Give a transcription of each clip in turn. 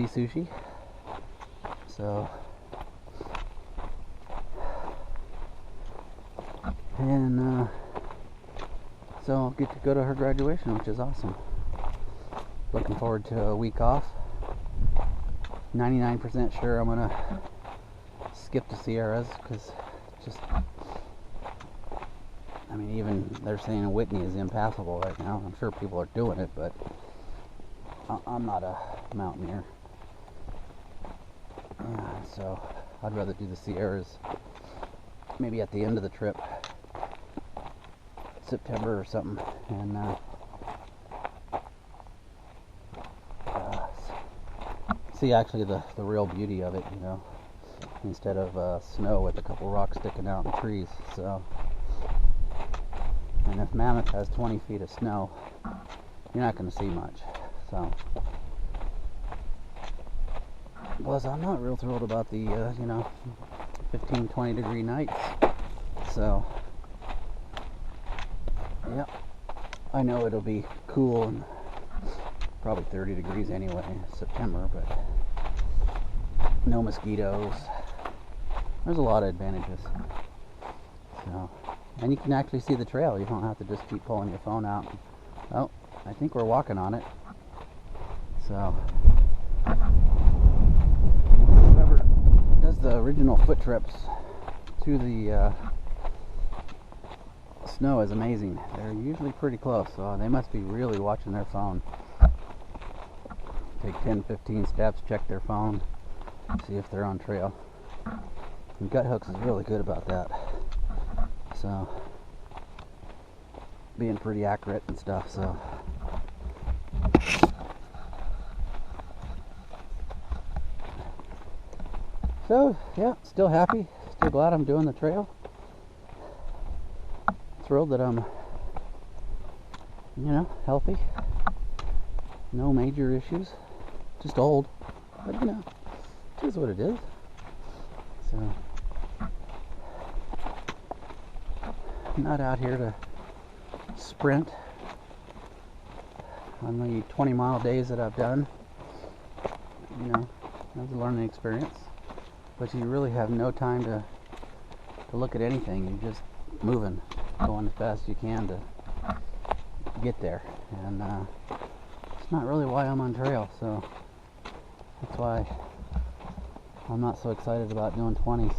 sea sushi. So, and so I'll get to go to her graduation, which is awesome. Looking forward to a week off. 99% sure I'm gonna skip the Sierras because just, I mean, even they're saying Whitney is impassable right now. I'm sure people are doing it, but I'm not a mountaineer. Yeah, so I'd rather do the Sierras maybe at the end of the trip, September or something, and see actually the real beauty of it, you know, instead of snow with a couple rocks sticking out and trees. So, and if Mammoth has 20 feet of snow, you're not going to see much. So, plus I'm not real thrilled about the you know, 15-20 degree nights. So yeah, I know it'll be cool and probably 30 degrees anyway in September, but no mosquitoes. There's a lot of advantages. So, and you can actually see the trail. You don't have to just keep pulling your phone out. Oh, I think we're walking on it. So, whoever does the original foot trips through the snow is amazing. They're usually pretty close, so they must be really watching their phone. Take 10-15 steps, check their phone, see if they're on trail. And Gut Hooks is really good about that. So, being pretty accurate and stuff, so. So, yeah, still happy, still glad I'm doing the trail. Thrilled that I'm, you know, healthy. No major issues. Just old, but you know, it is what it is. So, I'm not out here to sprint on the 20-mile days that I've done. You know, that's a learning experience. But you really have no time to look at anything. You're just moving, going as fast as you can to get there. And it's not really why I'm on trail, so that's why I'm not so excited about doing 20s.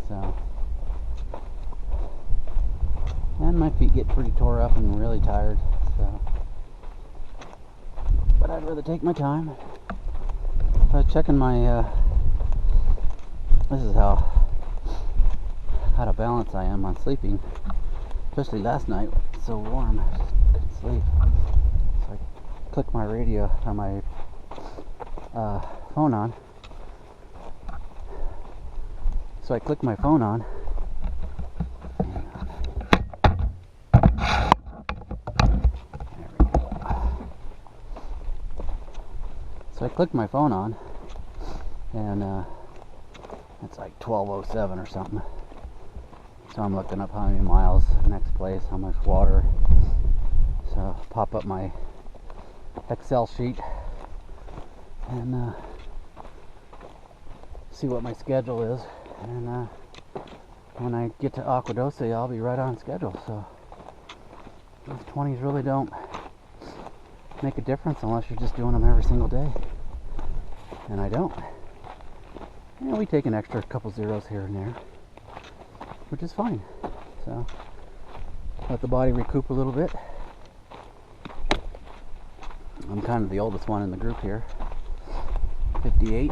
So, and my feet get pretty tore up and really tired. So, but I'd rather take my time. I was checking my. This is how out of balance I am on sleeping, especially last night. It's so warm, I just couldn't sleep. So I clicked my radio or my phone on. So I clicked my phone on. There we go. So I clicked my phone on, and it's like 12:07 or something. So I'm looking up how many miles next place, how much water. So pop up my Excel sheet and see what my schedule is. And when I get to Aquadose, I'll be right on schedule. So those 20s really don't make a difference unless you're just doing them every single day. And I don't. And we take an extra couple zeros here and there, which is fine. So let the body recoup a little bit. I'm kind of the oldest one in the group here, 58.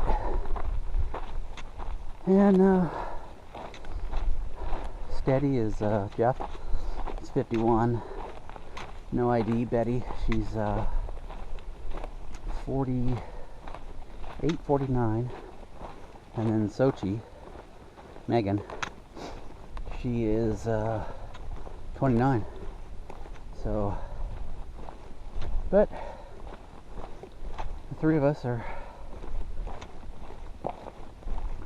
And steady is Jeff, he's 51. No ID, Betty, she's 48, 49. And then Sochi, Megan, she is 29. So, but the three of us are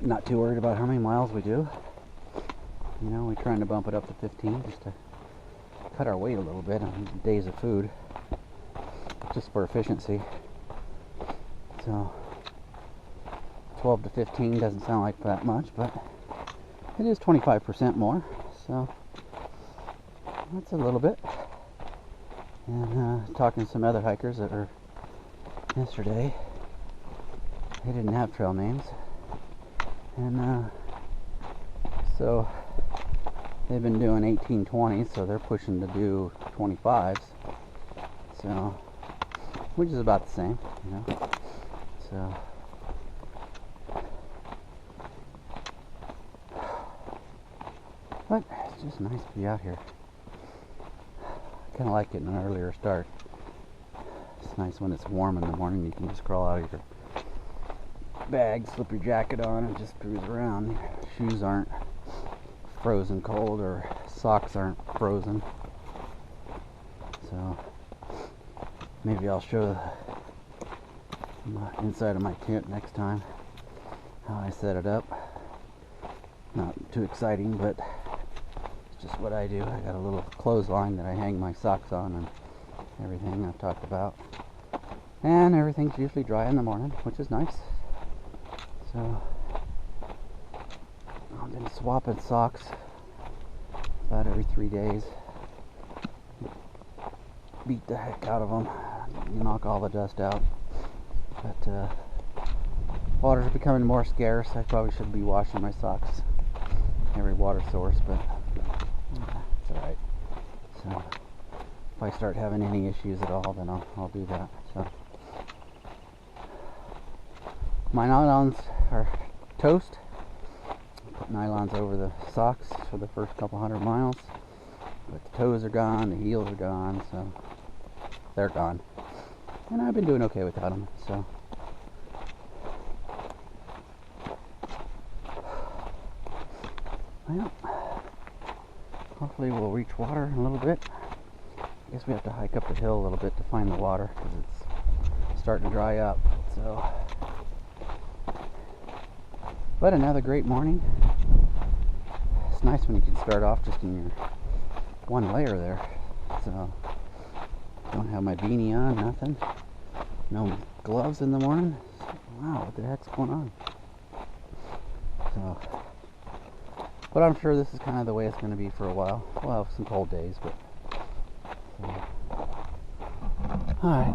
not too worried about how many miles we do. You know, we're trying to bump it up to 15 just to cut our weight a little bit on days of food, just for efficiency. So 12 to 15 doesn't sound like that much, but it is 25% more, so that's a little bit. And talking to some other hikers that were yesterday, they didn't have trail names, and so they've been doing 1820s, so they're pushing to do 25s, so which is about the same, you know. So but it's just nice to be out here. I kind of like getting an earlier start. It's nice when it's warm in the morning. You can just crawl out of your bag, slip your jacket on, and just cruise around. Shoes aren't frozen cold, or socks aren't frozen. So maybe I'll show the inside of my tent next time, how I set it up. Not too exciting, but it's just what I do. I got a little clothesline that I hang my socks on and everything I've talked about. And everything's usually dry in the morning, which is nice. So I've been swapping socks about every 3 days. Beat the heck out of them, knock all the dust out. But water's becoming more scarce. I probably should be washing my socks every water source, but it's alright. So if I start having any issues at all, then I'll do that. So my nylons are toast. Put nylons over the socks for the first couple 100 miles, but the toes are gone, the heels are gone, so they're gone. And I've been doing okay without them, so well, hopefully we'll reach water in a little bit. I guess we have to hike up the hill a little bit to find the water because it's starting to dry up. So, but another great morning. It's nice when you can start off just in your one layer there. So don't have my beanie on, nothing. No gloves in the morning. Wow, what the heck's going on? So, but I'm sure this is kind of the way it's going to be for a while. We'll have some cold days, but so. Alright,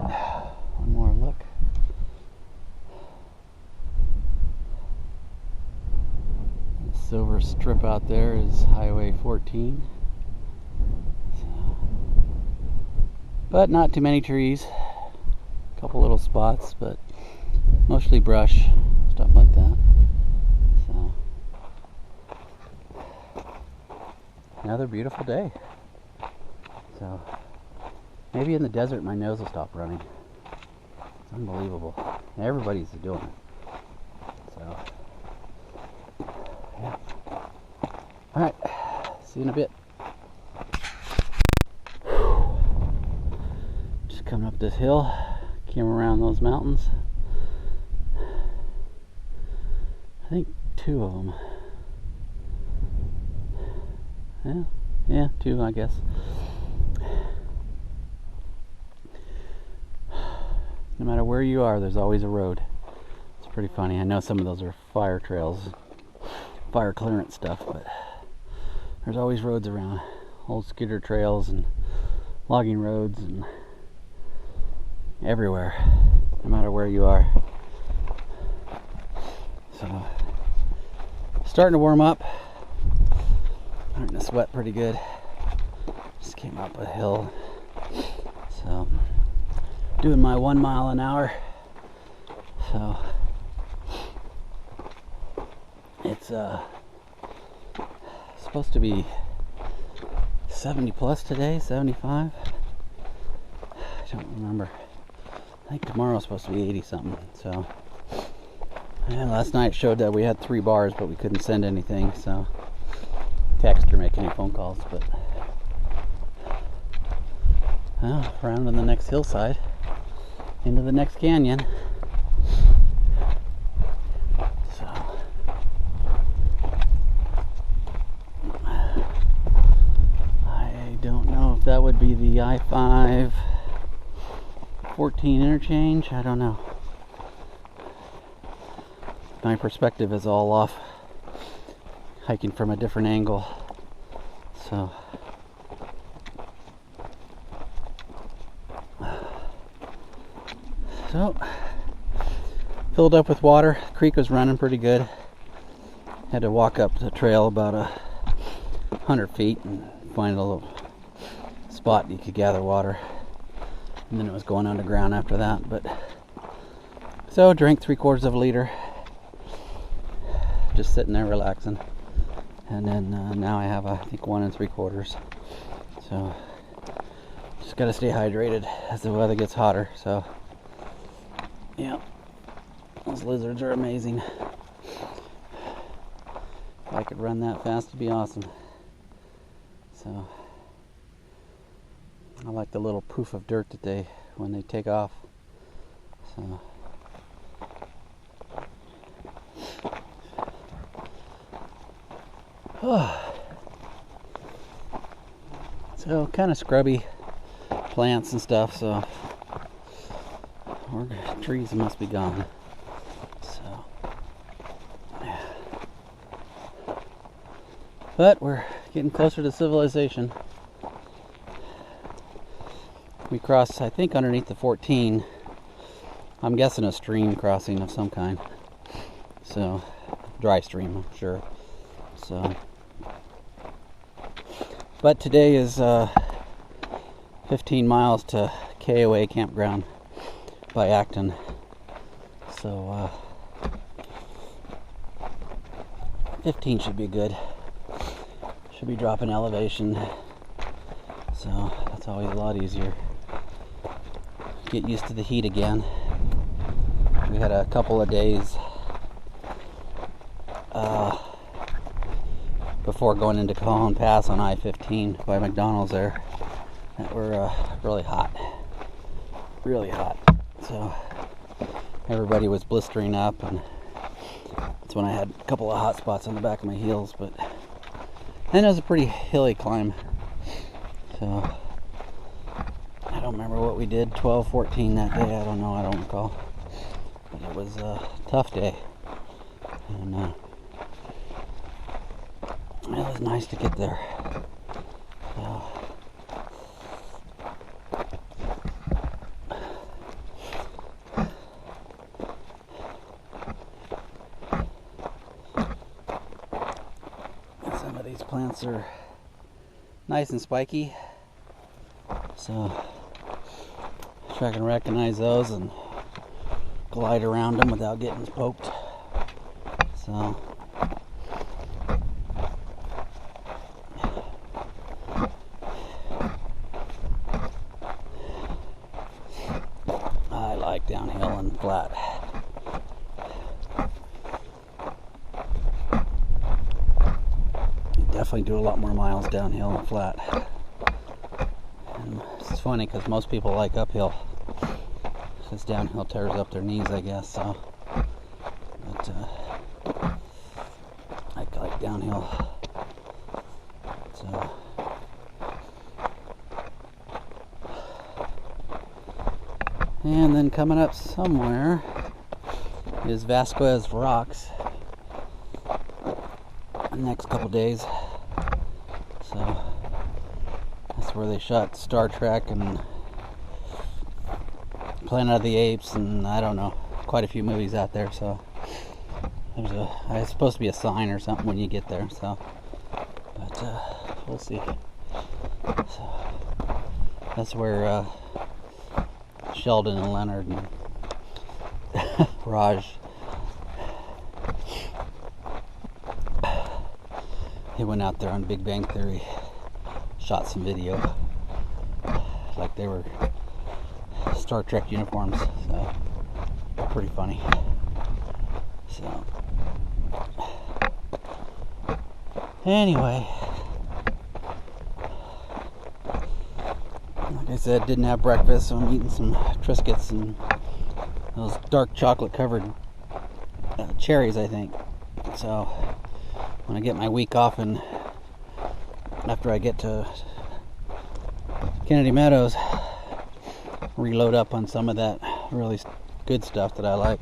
one more look. The silver strip out there is Highway 14. So, but not too many trees. A couple little spots, but mostly brush, stuff like that. So another beautiful day. So maybe in the desert my nose will stop running. It's unbelievable. Everybody's doing it. So yeah. Alright, see you in a bit. Just coming up this hill, came around those mountains. I think 2 of them. Yeah, 2, I guess. No matter where you are, there's always a road. It's pretty funny. I know some of those are fire trails, fire clearance stuff, but there's always roads around. Old skidder trails and logging roads and everywhere, no matter where you are. So, starting to warm up. Starting to sweat pretty good. Just came up a hill. So, doing my 1 mile an hour. So, it's supposed to be 70 plus today, 75. I don't remember. I think tomorrow's supposed to be 80 something. So, and last night showed that we had 3 bars, but we couldn't send anything. So, text or make any phone calls. But well, around on the next hillside, into the next canyon. So, I don't know if that would be the I-5 14 interchange. I don't know. my perspective is all off, hiking from a different angle. So filled up with water. The creek was running pretty good. Had to walk up the trail about 100 feet and find a little spot you could gather water, and then it was going underground after that. But so drank 3/4 of a liter, just sitting there relaxing, and then now I have I think 1 3/4. So just gotta stay hydrated as the weather gets hotter. So yeah, those lizards are amazing. If I could run that fast, it'd be awesome. So I like the little poof of dirt that when they take off. So so kind of scrubby plants and stuff. So trees must be gone. So, but we're getting closer to civilization. We crossed, I think, underneath the 14. I'm guessing a stream crossing of some kind. So, dry stream, I'm sure. So, but today is 15 miles to KOA campground by Acton. So 15 should be good. Should be dropping elevation. So that's always a lot easier. Get used to the heat again. We had a couple of days before going into Cajon Pass on I-15 by McDonald's there that were really hot. Really hot. So everybody was blistering up, and that's when I had a couple of hot spots on the back of my heels. But then it was a pretty hilly climb. So I don't remember what we did, 12, 14 that day. I don't know, I don't recall. But it was a tough day. And it was nice to get there. So, some of these plants are nice and spiky. So if I can recognize those and glide around them without getting poked. So I like downhill and flat. You definitely do a lot more miles downhill and flat. And it's funny because most people like uphill. Because downhill tears up their knees, I guess. So, but I like downhill. So, and then coming up somewhere is Vasquez Rocks. The next couple days. So that's where they shot Star Trek and Planet of the Apes, and I don't know, quite a few movies out there. So it's supposed to be a sign or something when you get there. So, but we'll see. So that's where Sheldon and Leonard and Raj, they went out there on Big Bang Theory, shot some video, like they were Star Trek uniforms. So pretty funny. So anyway, like I said, didn't have breakfast, so I'm eating some Triscuits and those dark chocolate covered cherries, I think. So when I get my week off and after I get to Kennedy Meadows, reload up on some of that really good stuff that I like.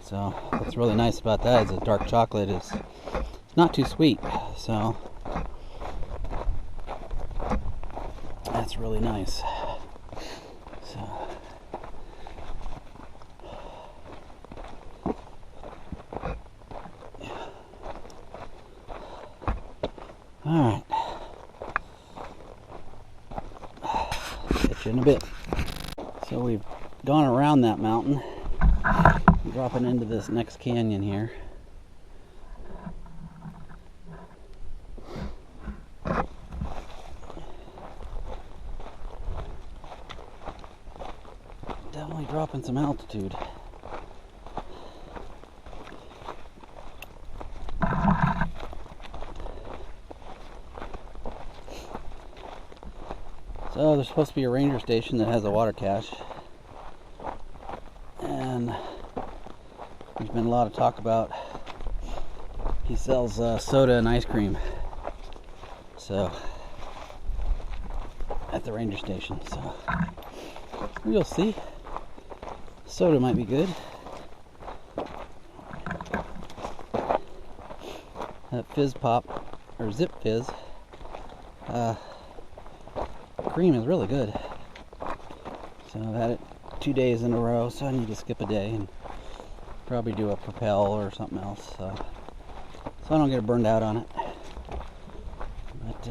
So what's really nice about that is the dark chocolate is not too sweet, so that's really nice. So yeah. All right, catch you in a bit. So we've gone around that mountain, dropping into this next canyon here. Definitely dropping some altitude. So there's supposed to be a ranger station that has a water cache, and there's been a lot of talk about he sells soda and ice cream, so at the ranger station. So we'll see. Soda might be good. That fizz pop or zip fizz cream is really good. So I've had it 2 days in a row, so I need to skip a day and probably do a Propel or something else, so I don't get burned out on it. But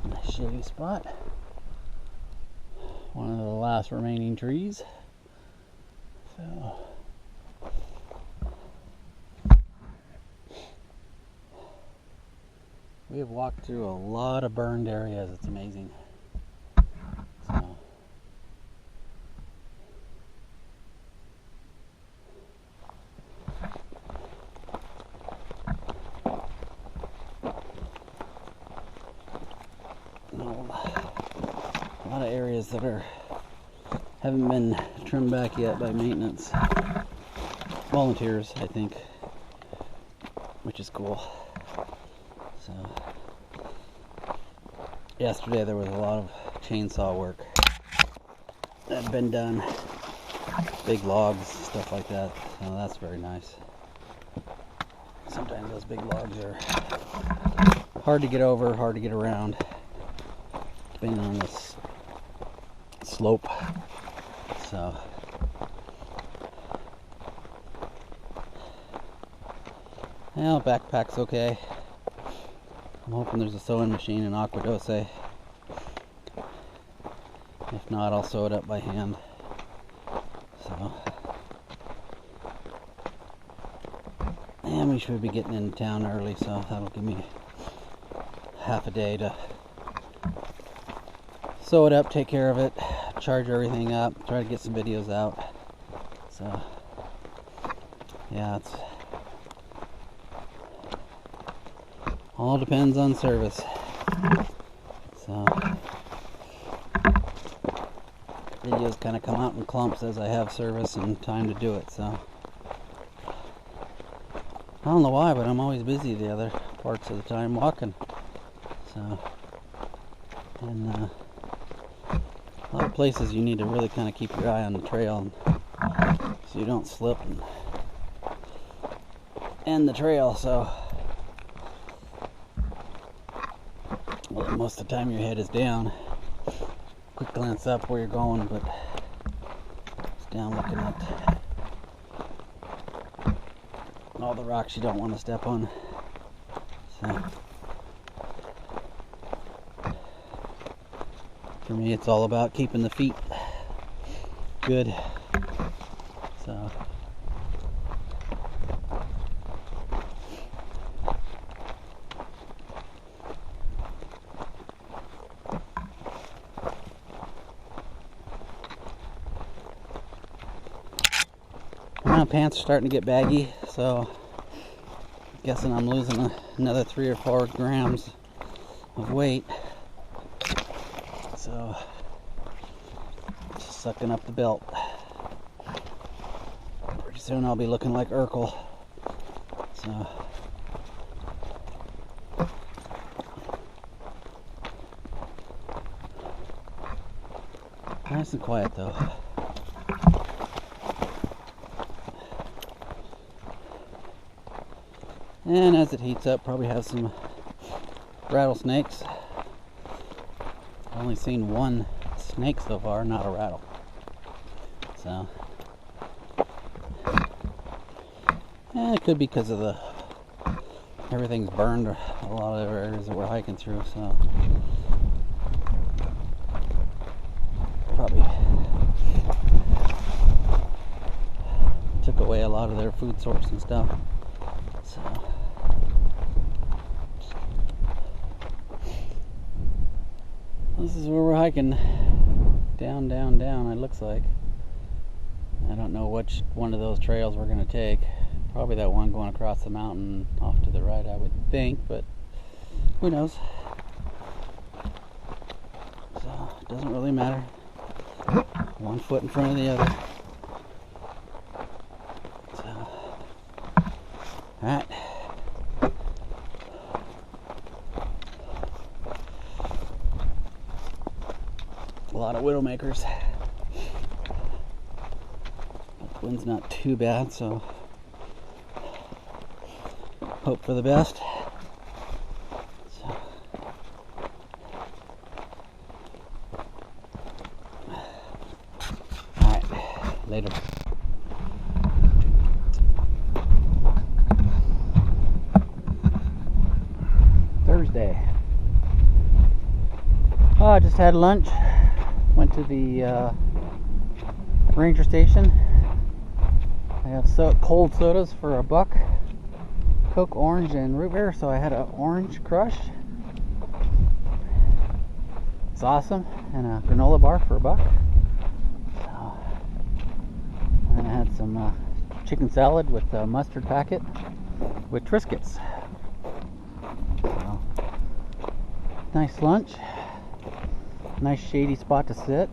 nice shady spot. One of the last remaining trees. So we have walked through a lot of burned areas. It's amazing. So a lot of areas that haven't been trimmed back yet by maintenance volunteers, I think, which is cool. So yesterday there was a lot of chainsaw work that had been done, big logs, stuff like that. So that's very nice. Sometimes those big logs are hard to get over, hard to get around, depending on this slope. So well, backpack's okay. I'm hoping there's a sewing machine in Aquadose. If not, I'll sew it up by hand. So, and we should be getting into town early, so that'll give me half a day to sew it up, take care of it, charge everything up, try to get some videos out. So yeah, it's all depends on service. So videos kind of come out in clumps as I have service and time to do it. So I don't know why, but I'm always busy the other parts of the time walking. So and a lot of places you need to really kind of keep your eye on the trail so you don't slip and end the trail. So well, most of the time your head is down. Quick glance up where you're going, but it's down looking at all the rocks you don't want to step on. So for me, it's all about keeping the feet good. So my pants are starting to get baggy, so I'm guessing I'm losing another 3 or 4 grams of weight. So just sucking up the belt. Pretty soon I'll be looking like Urkel. So nice and quiet though. And as it heats up, probably have some rattlesnakes. I've only seen one snake so far, not a rattle. So, and it could be because of everything's burned, a lot of the areas that we're hiking through. So, probably took away a lot of their food source and stuff. So. This is where we're hiking, down, down, down, it looks like. I don't know which one of those trails we're going to take. Probably that one going across the mountain off to the right, I would think, but who knows. So, it doesn't really matter. One foot in front of the other. So, alright. A lot of widowmakers. The wind's not too bad, so hope for the best. So, alright, later. Thursday. Oh, I just had lunch. Went to the ranger station. I have cold sodas for $1. Coke, orange, and root beer. So I had an orange crush. It's awesome. And a granola bar for $1. So, and I had some chicken salad with a mustard packet with Triscuits. So, nice lunch. Nice shady spot to sit.